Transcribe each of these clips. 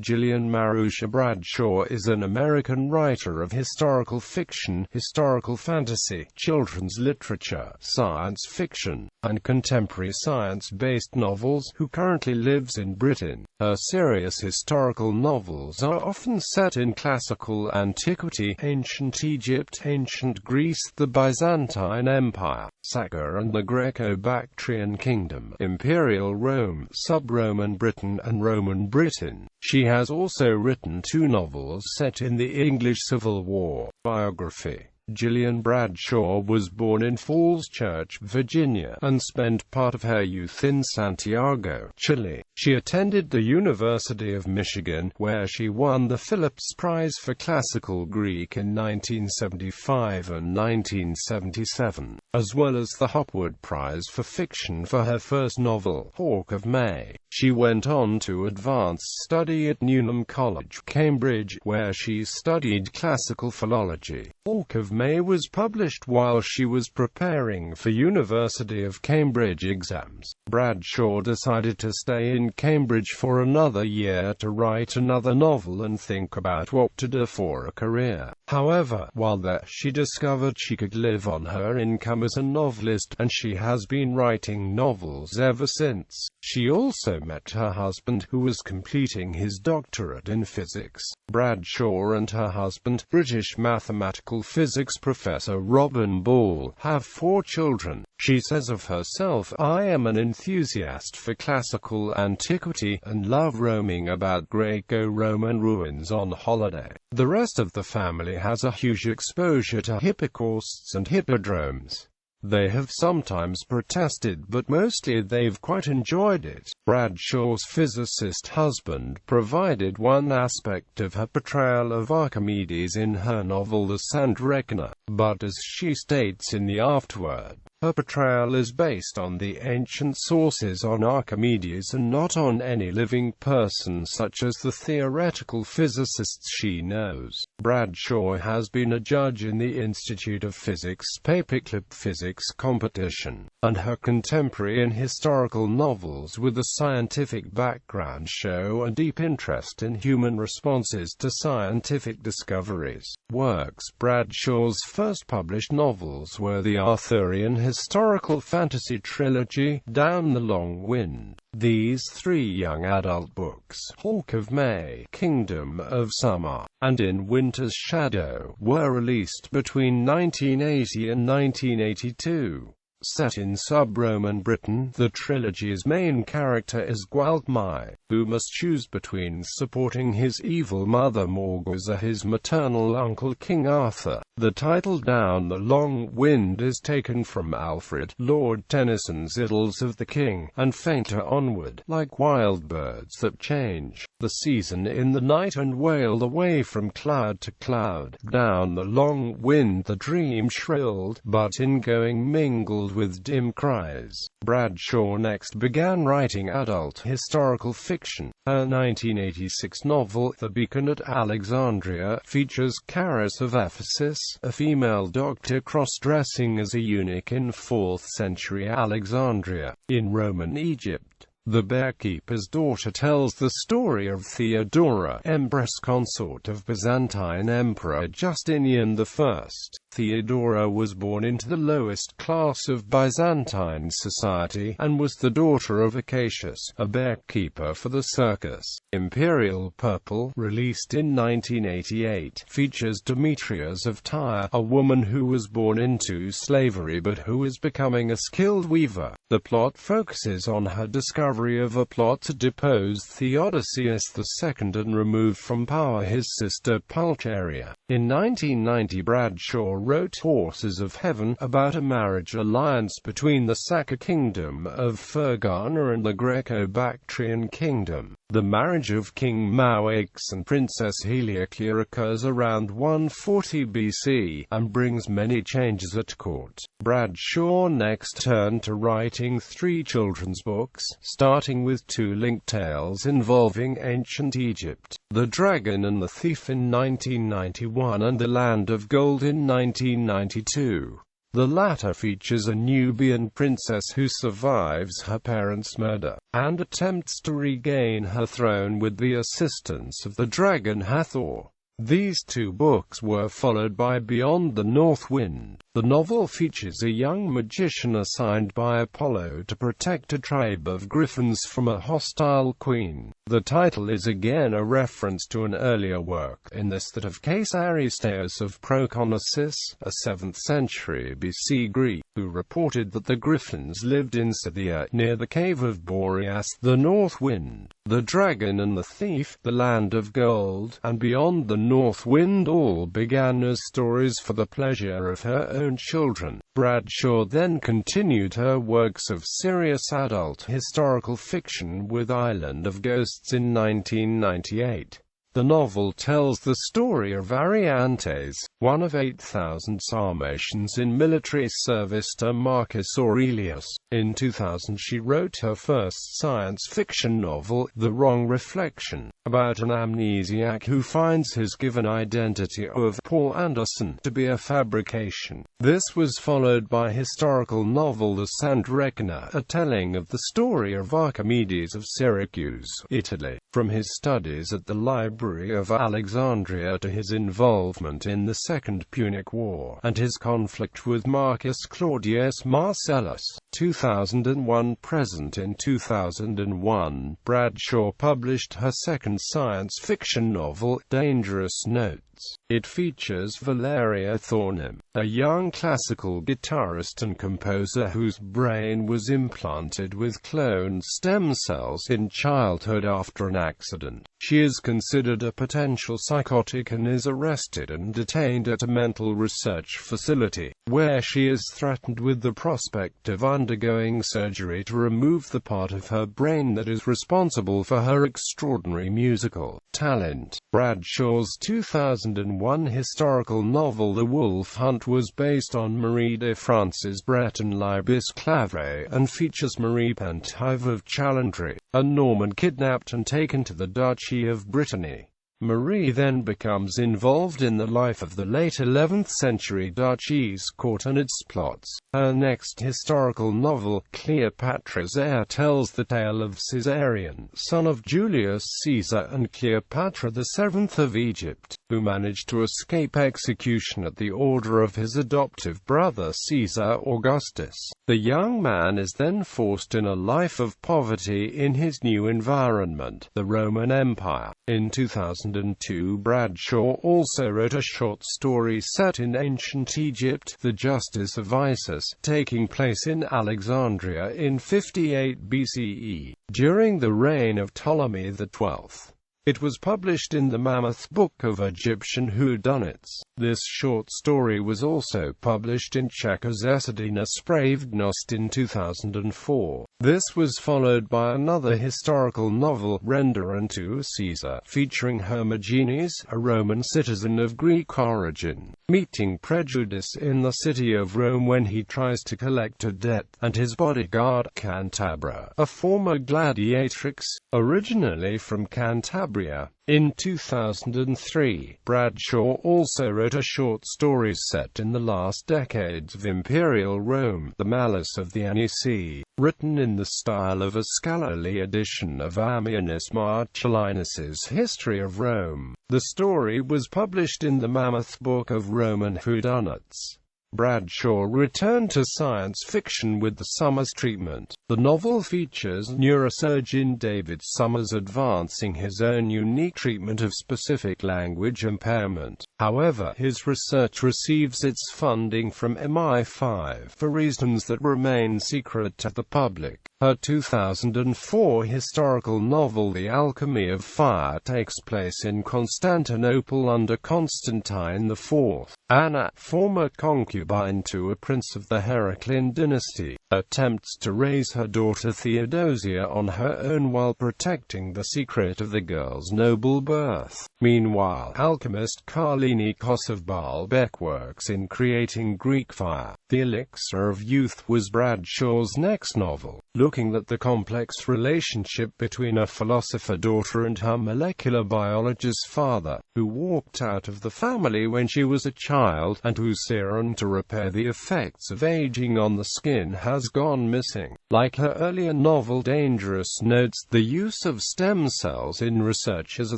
Gillian Marucha Bradshaw is an American writer of historical fiction, historical fantasy, children's literature, science fiction, and contemporary science-based novels, who currently lives in Britain. Her serious historical novels are often set in classical antiquity, ancient Egypt, ancient Greece, the Byzantine Empire, Saka and the Greco-Bactrian Kingdom, Imperial Rome, sub-Roman Britain and Roman Britain. She has also written 2 novels set in the English Civil War. Biography. Gillian Bradshaw was born in Falls Church, Virginia, and spent part of her youth in Santiago, Chile. She attended the University of Michigan, where she won the Phillips Prize for Classical Greek in 1975 and 1977, as well as the Hopwood Prize for Fiction for her first novel, Hawk of May. She went on to advanced study at Newnham College, Cambridge, where she studied classical philology. Hawk of May was published while she was preparing for University of Cambridge exams. Bradshaw decided to stay in Cambridge for another year to write another novel and think about what to do for a career. However, while there, she discovered she could live on her income as a novelist, and she has been writing novels ever since. She also met her husband, who was completing his doctorate in physics. Bradshaw and her husband, British mathematical physics professor Robin Ball, have 4 children. She says of herself, "I am an enthusiast for classical antiquity, and love roaming about Greco-Roman ruins on holiday." The rest of the family has a huge exposure to hippocausts and hippodromes. They have sometimes protested, but mostly they've quite enjoyed it. Bradshaw's physicist husband provided one aspect of her portrayal of Archimedes in her novel The Sand Reckoner, but as she states in the afterword, her portrayal is based on the ancient sources on Archimedes and not on any living person such as the theoretical physicists she knows. Bradshaw has been a judge in the Institute of Physics Paperclip Physics competition, and her contemporary and historical novels with a scientific background show a deep interest in human responses to scientific discoveries. Works. Bradshaw's first published novels were the Arthurian historical fantasy trilogy, Down the Long Wind. These 3 young adult books, Hawk of May, Kingdom of Summer, and In Winter's Shadow, were released between 1980 and 1982. Set in sub-Roman Britain, the trilogy's main character is Gwaltmai, who must choose between supporting his evil mother Morgause or his maternal uncle King Arthur. The title Down the Long Wind is taken from Alfred, Lord Tennyson's Idylls of the King, and fainter onward, like wild birds that change the season in the night and wail away from cloud to cloud. Down the long wind the dream shrilled, but in going mingled with dim cries. Bradshaw next began writing adult historical fiction. Her 1986 novel, The Beacon at Alexandria, features Charis of Ephesus, a female doctor cross-dressing as a eunuch in 4th century Alexandria. In Roman Egypt, the bearkeeper's daughter tells the story of Theodora, empress consort of Byzantine Emperor Justinian I. Theodora was born into the lowest class of Byzantine society, and was the daughter of Acacius, a bearkeeper for the circus. Imperial Purple, released in 1988, features Demetrias of Tyre, a woman who was born into slavery but who is becoming a skilled weaver. The plot focuses on her discovery of a plot to depose Theodosius II and remove from power his sister Pulcheria. In 1990, Bradshaw wrote Horses of Heaven, about a marriage alliance between the Saka kingdom of Fergana and the Greco-Bactrian kingdom. The marriage of King Maoix and Princess Heliakia occurs around 140 BC, and brings many changes at court. Bradshaw next turned to writing 3 children's books, starting with 2 linked tales involving ancient Egypt, The Dragon and the Thief in 1991 and The Land of Gold in 1992. The latter features a Nubian princess who survives her parents' murder, and attempts to regain her throne with the assistance of the dragon Hathor. These two books were followed by Beyond the North Wind. The novel features a young magician assigned by Apollo to protect a tribe of griffins from a hostile queen. The title is again a reference to an earlier work in this, that of Case Aristeas of Proconnesus, a 7th century BC Greek, who reported that the griffins lived in Scythia, near the cave of Boreas, the North Wind, the Dragon and the Thief, the Land of Gold, and Beyond the North Wind all began as stories for the pleasure of her own children. Bradshaw then continued her works of serious adult historical fiction with Island of Ghosts in 1998. The novel tells the story of Ariantes, one of 8,000 Sarmatians in military service to Marcus Aurelius. In 2000 she wrote her first science fiction novel, The Wrong Reflection, about an amnesiac who finds his given identity of Paul Anderson to be a fabrication. This was followed by historical novel The Sand Reckoner, a telling of the story of Archimedes of Syracuse, Italy, from his studies at the Library of Alexandria to his involvement in the Second Punic War, and his conflict with Marcus Claudius Marcellus. 2001 present. In 2001, Bradshaw published her second science fiction novel, Dangerous Notes. It features Valeria Thornham, a young classical guitarist and composer whose brain was implanted with cloned stem cells in childhood after an accident. She is considered a potential psychotic and is arrested and detained at a mental research facility, where she is threatened with the prospect of undergoing surgery to remove the part of her brain that is responsible for her extraordinary musical talent. Bradshaw's 2001 historical novel The Wolf Hunt was based on Marie de France's Breton Libis Clavre and features Marie Pentive of Chalendry, a Norman kidnapped and taken to the Duchy of Brittany. Marie then becomes involved in the life of the late 11th century Duchy's court and its plots. Her next historical novel, Cleopatras Air, tells the tale of Caesarion, son of Julius Caesar and Cleopatra VII of Egypt, who managed to escape execution at the order of his adoptive brother Caesar Augustus. The young man is then forced in a life of poverty in his new environment, the Roman Empire. In 2002, Bradshaw also wrote a short story set in ancient Egypt, The Justice of Isis, taking place in Alexandria in 58 BCE, during the reign of Ptolemy XII. It was published in the Mammoth Book of Egyptian Whodunits. This short story was also published in Czech's Esedina Spravdnost in 2004. This was followed by another historical novel, Render unto Caesar, featuring Hermogenes, a Roman citizen of Greek origin, meeting prejudice in the city of Rome when he tries to collect a debt, and his bodyguard, Cantabra, a former gladiatrix, originally from Cantabria. In 2003, Bradshaw also wrote a short story set in the last decades of Imperial Rome, The Malice of the Anici, written in the style of a scholarly edition of Ammianus Marcellinus's History of Rome. The story was published in the Mammoth Book of Roman Whodunits. Bradshaw returned to science fiction with The Summers Treatment. The novel features neurosurgeon David Summers advancing his own unique treatment of specific language impairment. However, his research receives its funding from MI5 for reasons that remain secret to the public. Her 2004 historical novel The Alchemy of Fire takes place in Constantinople under Constantine IV. Anna, former concubine to a prince of the Heraclean dynasty, attempts to raise her daughter Theodosia on her own while protecting the secret of the girl's noble birth. Meanwhile, alchemist Karlinikos of Baalbek works in creating Greek fire. The Elixir of Youth was Bradshaw's next novel. looking at the complex relationship between a philosopher daughter and her molecular biologist father, who walked out of the family when she was a child, and whose serum to repair the effects of aging on the skin has gone missing. Like her earlier novel Dangerous notes the use of stem cells in research as a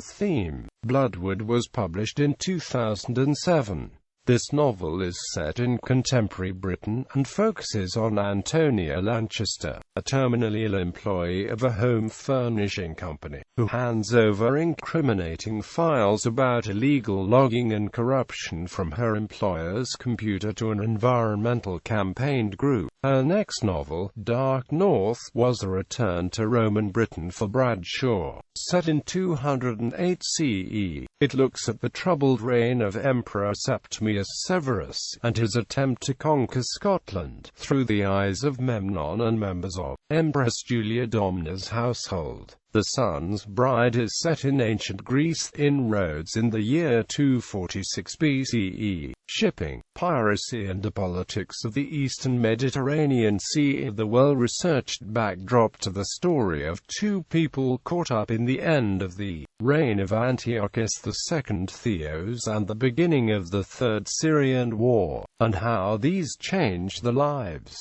theme, Bloodwood was published in 2007. This novel is set in contemporary Britain, and focuses on Antonia Lanchester, a terminally ill employee of a home furnishing company, who hands over incriminating files about illegal logging and corruption from her employer's computer to an environmental campaign group. Her next novel, Dark North, was a return to Roman Britain for Bradshaw. Set in 208 CE, it looks at the troubled reign of Emperor Septimius Severus, and his attempt to conquer Scotland, through the eyes of Memnon and members of Empress Julia Domna's household. The Sun's Bride is set in ancient Greece, in Rhodes in the year 246 BCE. Shipping, piracy and the politics of the eastern Mediterranean Sea are the well-researched backdrop to the story of two people caught up in the end of the reign of Antiochus II Theos and the beginning of the Third Syrian War, and how these changed their lives.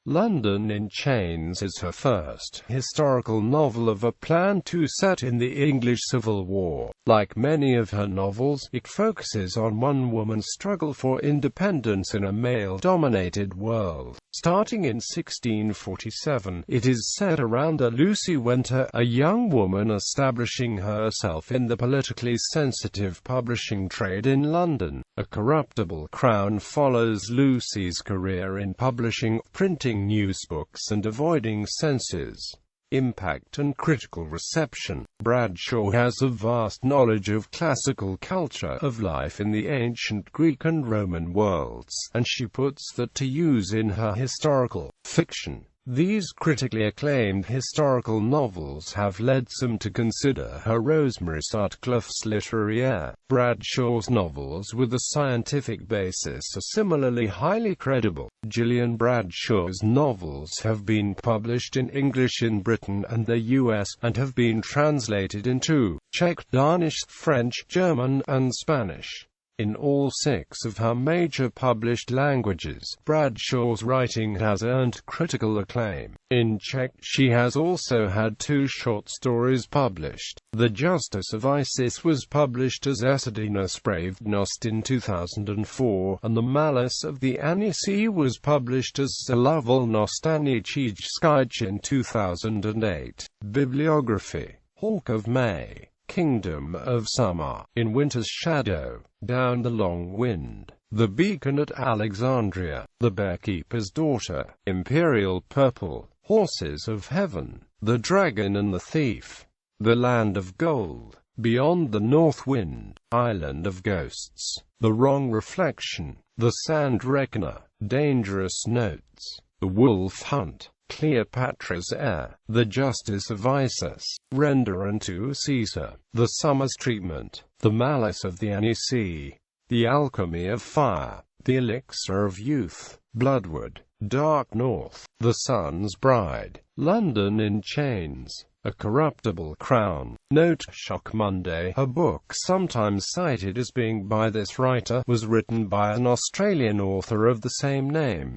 London in Chains is her first historical novel of a plan to set in the English Civil War. Like many of her novels, it focuses on one woman's struggle for independence in a male-dominated world. Starting in 1647, it is set around a Lucy Winter, a young woman establishing herself in the politically sensitive publishing trade in London. A corruptible crown follows Lucy's career in publishing, printing newsbooks and avoiding censors. Impact and critical reception. Bradshaw has a vast knowledge of classical culture, of life in the ancient Greek and Roman worlds, and she puts that to use in her historical fiction. These critically acclaimed historical novels have led some to consider her Rosemary Sutcliffe's literary heir. Bradshaw's novels with a scientific basis are similarly highly credible. Gillian Bradshaw's novels have been published in English in Britain and the US, and have been translated into Czech, Danish, French, German, and Spanish. In all 6 of her major published languages, Bradshaw's writing has earned critical acclaim. In Czech, she has also had 2 short stories published. The Justice of Isis was published as Esadina Spravdnost in 2004, and The Malice of the Anisi was published as Salavolnost Anichij in 2008. Bibliography. Hawk of May, Kingdom of Summer, In Winter's Shadow, Down the Long Wind, The Beacon at Alexandria, The Bearkeeper's Daughter, Imperial Purple, Horses of Heaven, The Dragon and the Thief, The Land of Gold, Beyond the North Wind, Island of Ghosts, The Wrong Reflection, The Sand Reckoner, Dangerous Notes, The Wolf Hunt, Cleopatra's Air, The Justice of Isis, Render unto Caesar, The Summer's Treatment, The Malice of the Anisi, The Alchemy of Fire, The Elixir of Youth, Bloodwood, Dark North, The Sun's Bride, London in Chains, A Corruptible Crown. Note: Shock Monday, a book sometimes cited as being by this writer, was written by an Australian author of the same name.